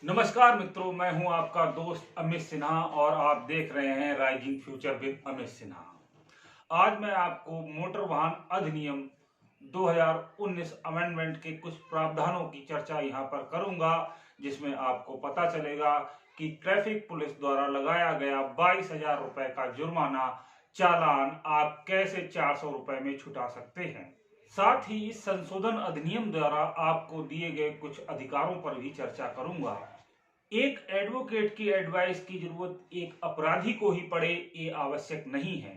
नमस्कार मित्रों, मैं हूं आपका दोस्त अमित सिन्हा और आप देख रहे हैं rising future with Amit Sinha. आज मैं आपको मोटर वाहन अधिनियम 2019 अमेंडमेंट के कुछ प्रावधानों की चर्चा यहां पर करूंगा, जिसमें आपको पता चलेगा कि ट्रैफिक पुलिस द्वारा लगाया गया 22,000 रुपए का जुर्माना चालान आप कैसे 400 रुपए में छुटा सकते हैं। साथ ही इस संशोधन अधिनियम द्वारा आपको दिए गए कुछ अधिकारों पर भी चर्चा करूंगा। एक एडवोकेट की एडवाइस की जरूरत एक अपराधी को ही पड़े, ये आवश्यक नहीं है।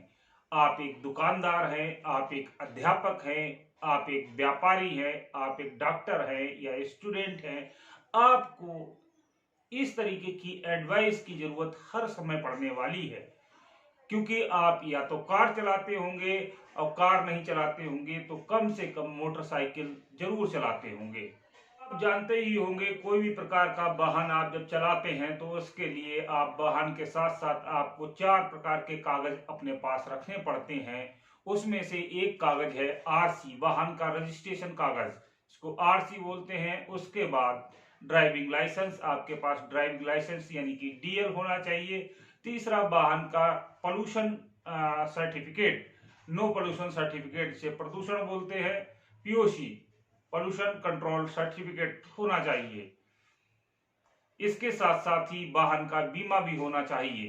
आप एक दुकानदार हैं, आप एक अध्यापक हैं, आप एक व्यापारी हैं, आप एक डॉक्टर हैं या स्टूडेंट हैं, आपको इस तरीके की एडवाइस की जरूरत हर समय पड़ने वाली है, क्योंकि आप या तो कार चलाते होंगे और कार नहीं चलाते होंगे तो कम से कम मोटरसाइकिल जरूर चलाते होंगे। आप जानते ही होंगे, कोई भी प्रकार का वाहन आप जब चलाते हैं तो उसके लिए आप वाहन के साथ साथ आपको 4 प्रकार के कागज अपने पास रखने पड़ते हैं। उसमें से एक कागज है आरसी, वाहन का रजिस्ट्रेशन कागज, इसको आरसी बोलते हैं। उसके बाद ड्राइविंग लाइसेंस, आपके पास ड्राइविंग लाइसेंस यानी कि डीएल होना चाहिए। तीसरा, वाहन का pollution certificate, no pollution certificate से प्रदूषण बोलते हैं। पीओसी, पोल्यूशन कंट्रोल सर्टिफिकेट होना चाहिए। इसके साथ साथ ही वाहन का बीमा भी होना चाहिए।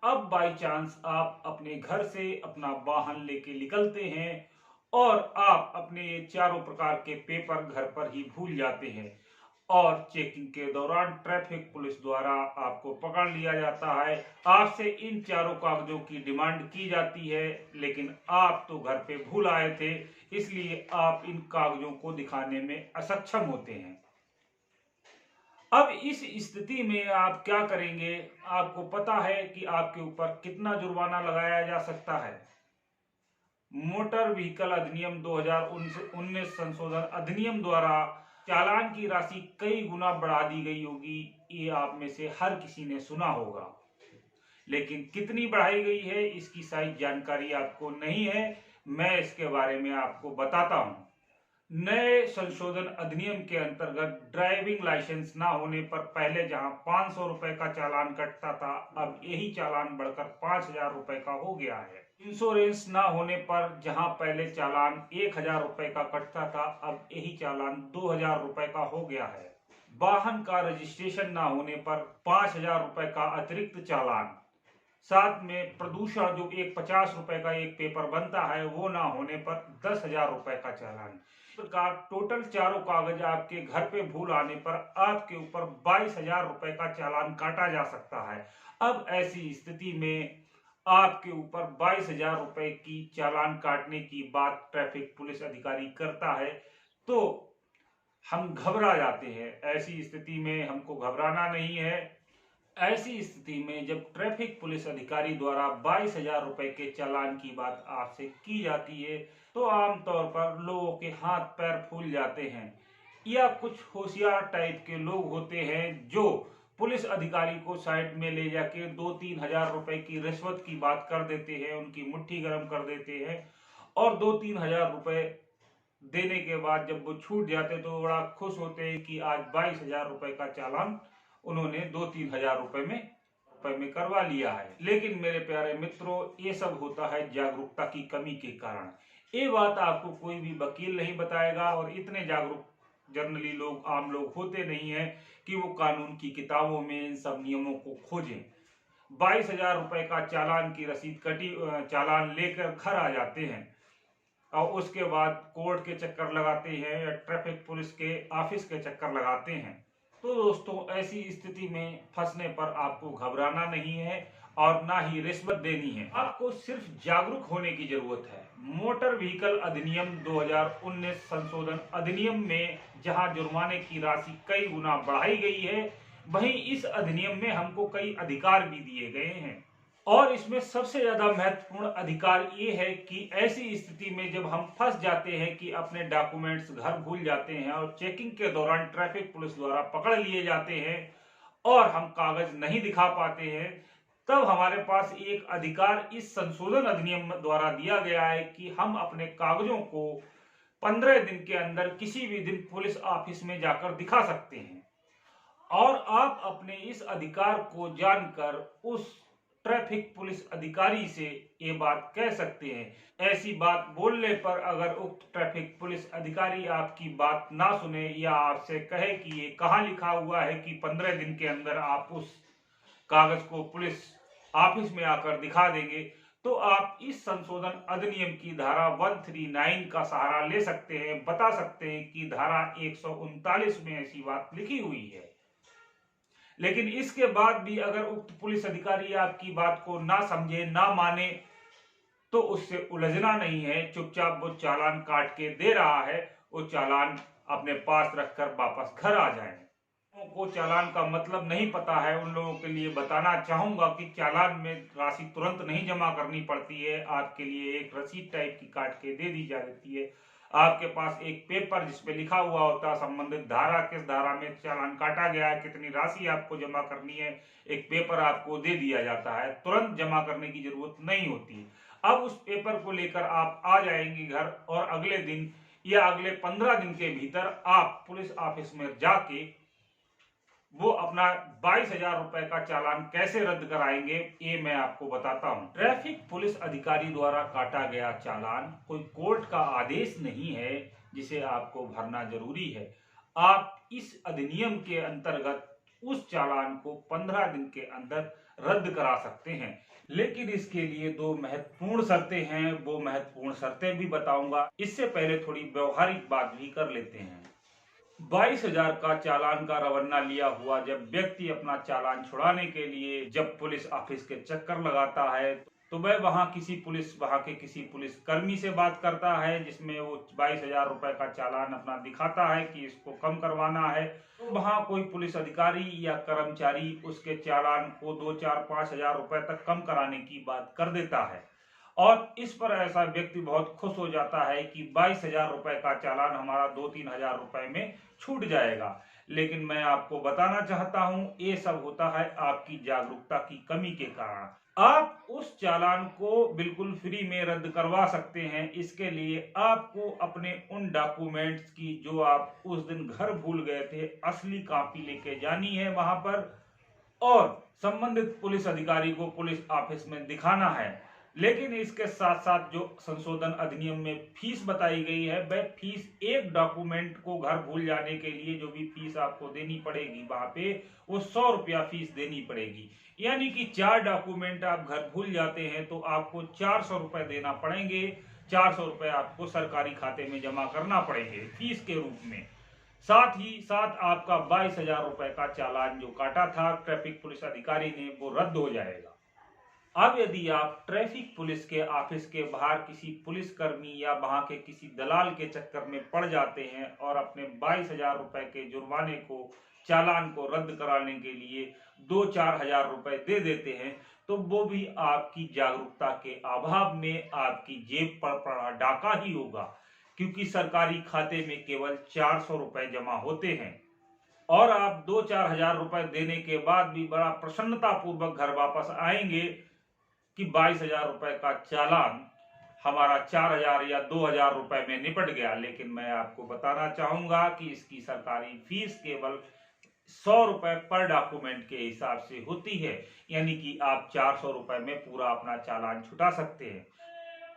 अब बाई चांस आप अपने घर से अपना वाहन लेके निकलते हैं और आप अपने ये चारों प्रकार के पेपर घर पर ही भूल जाते हैं और चेकिंग के दौरान ट्रैफिक पुलिस द्वारा आपको पकड़ लिया जाता है। आपसे इन चारों कागजों की डिमांड की जाती है, लेकिन आप तो घर पे भूल आए थे, इसलिए आप इन कागजों को दिखाने में असक्षम होते हैं। अब इस स्थिति में आप क्या करेंगे? आपको पता है कि आपके ऊपर कितना जुर्माना लगाया जा सकता है। मोटर व्हीकल अधिनियम 2019 संशोधन अधिनियम द्वारा चालान की राशि कई गुना बढ़ा दी गई होगी, ये आप में से हर किसी ने सुना होगा। लेकिन कितनी बढ़ाई गई है, इसकी सही जानकारी आपको नहीं है। मैं इसके बारे में आपको बताता हूं। नए संशोधन अधिनियम के अंतर्गत ड्राइविंग लाइसेंस ना होने पर पहले जहां 500 रुपए का चालान कटता था, अब यही चालान बढ़कर 5,000 रुपए का हो गया है। इंश्योरेंस ना होने पर जहां पहले चालान 1,000 रुपए का कटता था, अब यही चालान 2,000 रुपए का हो गया है। वाहन का रजिस्ट्रेशन ना होने पर 5,000 रुपए का अतिरिक्त चालान, साथ में प्रदूषण जो एक 50 रुपए का एक पेपर बनता है वो ना होने पर 10,000 रुपए का चालान। प्रकार टोटल चारों कागज आपके घर पे भूल आने पर आपके ऊपर 22,000 रुपए का चालान काटा जा सकता है। अब ऐसी स्थिति में आपके ऊपर 22,000 रुपए की चालान काटने की बात ट्रैफिक पुलिस अधिकारी करता है तो हम घबरा जाते हैं। ऐसी स्थिति में हमको घबराना नहीं है। ऐसी स्थिति में जब ट्रैफिक पुलिस अधिकारी द्वारा 22,000 रुपए के चालान की बात आपसे की जाती है तो आमतौर पर लोगों के हाथ पैर फूल जाते हैं, या कुछ होशियार टाइप के लोग होते हैं जो पुलिस अधिकारी को साइड में ले जाके 2-3 हजार रुपए की रिश्वत की बात कर देते हैं, उनकी मुट्ठी गर्म कर देते हैं और 2-3 हजार रुपए देने के बाद जब वो छूट जाते तो बड़ा खुश होते हैं कि आज 22,000 रुपए का चालान उन्होंने 2-3 हजार रुपए में करवा लिया है। लेकिन मेरे प्यारे मित्रों, ये सब होता है जागरूकता की कमी के कारण। ये बात आपको कोई भी वकील नहीं बताएगा और इतने जागरूक जनरली लोग, आम लोग होते नहीं है कि वो कानून की किताबों में इन सब नियमों को खोजें। 22,000 रुपए का चालान की रसीद कटी, चालान लेकर घर आ जाते हैं और उसके बाद कोर्ट के चक्कर लगाते हैं या ट्रैफिक पुलिस के ऑफिस के चक्कर लगाते हैं। तो दोस्तों, ऐसी स्थिति में फंसने पर आपको घबराना नहीं है और ना ही रिश्वत देनी है। आपको सिर्फ जागरूक होने की जरूरत है। मोटर व्हीकल अधिनियम 2019 संशोधन अधिनियम में जहां जुर्माने की राशि कई गुना बढ़ाई गई है, वहीं इस अधिनियम में हमको कई अधिकार भी दिए गए हैं। और इसमें सबसे ज्यादा महत्वपूर्ण अधिकार ये है कि ऐसी स्थिति में जब हम फंस जाते हैं कि अपने डॉक्यूमेंट्स घर भूल जाते हैं और चेकिंग के दौरान ट्रैफिक पुलिस द्वारा पकड़ लिए जाते हैं और हम कागज नहीं दिखा पाते हैं, तब हमारे पास एक अधिकार इस संशोधन अधिनियम द्वारा दिया गया है कि हम अपने कागजों को 15 दिन के अंदर किसी भी दिन पुलिस ऑफिस में जाकर दिखा सकते हैं। और आप अपने इस अधिकार को जानकर उस ट्रैफिक पुलिस अधिकारी से ये बात कह सकते हैं। ऐसी बात बोलने पर अगर उक्त ट्रैफिक पुलिस अधिकारी आपकी बात ना सुने या आपसे कहे कि ये कहाँ लिखा हुआ है कि 15 दिन के अंदर आप उस कागज को पुलिस ऑफिस में आकर दिखा देंगे, तो आप इस संशोधन अधिनियम की धारा 139 का सहारा ले सकते हैं। बता सकते हैं कि धारा 139 में ऐसी बात लिखी हुई है। लेकिन इसके बाद भी अगर उक्त पुलिस अधिकारी आपकी बात को ना समझे, ना माने, तो उससे उलझना नहीं है। चुपचाप वो चालान काट के दे रहा है, वो चालान अपने पास रखकर वापस घर आ जाए। को चालान का मतलब नहीं पता है, उन लोगों के लिए बताना चाहूंगा कि चालान में राशि तुरंत नहीं जमा करनी पड़ती है। आपके लिए एक रसीद टाइप की काट के दे दी जाती है। आपके पास एक पेपर जिसपे लिखा हुआ होता है संबंधित धारा, किस धारा में चालान काटा गया है, कितनी राशि आपको जमा करनी है, एक पेपर आपको दे दिया जाता है। तुरंत जमा करने की जरूरत नहीं होती। अब उस पेपर को लेकर आप आ जाएंगे घर, और अगले दिन या अगले 15 दिन के भीतर आप पुलिस ऑफिस में जाके वो अपना 22,000 रुपए का चालान कैसे रद्द कराएंगे, ये मैं आपको बताता हूं। ट्रैफिक पुलिस अधिकारी द्वारा काटा गया चालान कोई कोर्ट का आदेश नहीं है जिसे आपको भरना जरूरी है। आप इस अधिनियम के अंतर्गत उस चालान को 15 दिन के अंदर रद्द करा सकते हैं। लेकिन इसके लिए 2 महत्वपूर्ण शर्तें हैं, वो महत्वपूर्ण शर्तें भी बताऊंगा। इससे पहले थोड़ी व्यवहारिक बात भी कर लेते हैं। 22,000 का चालान का रवन्ना लिया हुआ जब व्यक्ति अपना चालान छुड़ाने के लिए जब पुलिस ऑफिस के चक्कर लगाता है, तो वह वहां के किसी पुलिस कर्मी से बात करता है, जिसमें वो 22,000 रुपए का चालान अपना दिखाता है कि इसको कम करवाना है। तो वहां कोई पुलिस अधिकारी या कर्मचारी उसके चालान को 2, 4, 5,000 रुपए तक कम कराने की बात कर देता है, और इस पर ऐसा व्यक्ति बहुत खुश हो जाता है कि 22,000 रुपए का चालान हमारा 2-3 हजार रुपए में छूट जाएगा। लेकिन मैं आपको बताना चाहता हूं, ये सब होता है आपकी जागरूकता की कमी के कारण। आप उस चालान को बिल्कुल फ्री में रद्द करवा सकते हैं। इसके लिए आपको अपने उन डॉक्यूमेंट्स की जो आप उस दिन घर भूल गए थे, असली कॉपी लेके जानी है वहां पर, और संबंधित पुलिस अधिकारी को पुलिस ऑफिस में दिखाना है। लेकिन इसके साथ साथ जो संशोधन अधिनियम में फीस बताई गई है, वह फीस एक डॉक्यूमेंट को घर भूल जाने के लिए जो भी फीस आपको देनी पड़ेगी वहां पे, वो 100 रुपया फीस देनी पड़ेगी। यानी कि 4 डॉक्यूमेंट आप घर भूल जाते हैं तो आपको 400 रुपए देना पड़ेंगे। 400 रुपए आपको सरकारी खाते में जमा करना पड़ेंगे फीस के रूप में। साथ ही साथ आपका 22,000 रुपए का चालान जो काटा था ट्रैफिक पुलिस अधिकारी ने, वो रद्द हो जाएगा। अब यदि आप ट्रैफिक पुलिस के ऑफिस के बाहर किसी पुलिसकर्मी या वहां के किसी दलाल के चक्कर में पड़ जाते हैं और अपने 22,000 रुपए के जुर्माने को, चालान को रद्द कराने के लिए 2-4 हजार रुपए दे देते हैं, तो वो भी आपकी जागरूकता के अभाव में आपकी जेब पर पड़ा डाका ही होगा। क्योंकि सरकारी खाते में केवल 400 रुपए जमा होते हैं, और आप 2-4 हजार रुपए देने के बाद भी बड़ा प्रसन्नता पूर्वक घर वापस आएंगे कि 22,000 रुपए का चालान हमारा 4,000 या 2,000 रुपए में निपट गया। लेकिन मैं आपको बताना चाहूंगा कि इसकी सरकारी फीस केवल 100 रुपए पर डॉक्यूमेंट के हिसाब से होती है। यानी कि आप 400 रुपए में पूरा अपना चालान छुटा सकते हैं।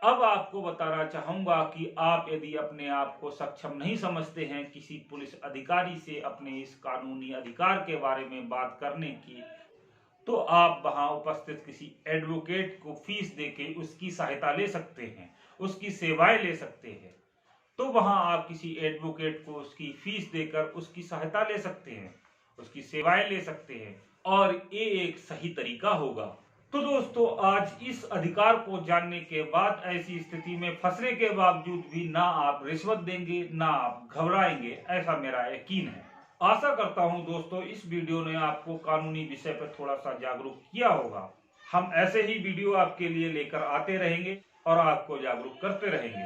अब आपको बताना चाहूंगा कि आप यदि अपने आप को सक्षम नहीं समझते हैं किसी पुलिस अधिकारी से अपने इस कानूनी अधिकार के बारे में बात करने की, तो आप वहां उपस्थित किसी एडवोकेट को फीस देके उसकी सहायता ले सकते हैं, उसकी सेवाएं ले सकते हैं। तो वहां आप किसी एडवोकेट को उसकी फीस देकर उसकी सहायता ले सकते हैं, उसकी सेवाएं ले सकते हैं, और ये एक सही तरीका होगा। तो दोस्तों, आज इस अधिकार को जानने के बाद ऐसी स्थिति में फंसने के बावजूद भी ना आप रिश्वत देंगे, ना आप घबराएंगे, ऐसा मेरा यकीन है। आशा करता हूं दोस्तों इस वीडियो ने आपको कानूनी विषय पर थोड़ा सा जागरूक किया होगा। हम ऐसे ही वीडियो आपके लिए लेकर आते रहेंगे और आपको जागरूक करते रहेंगे।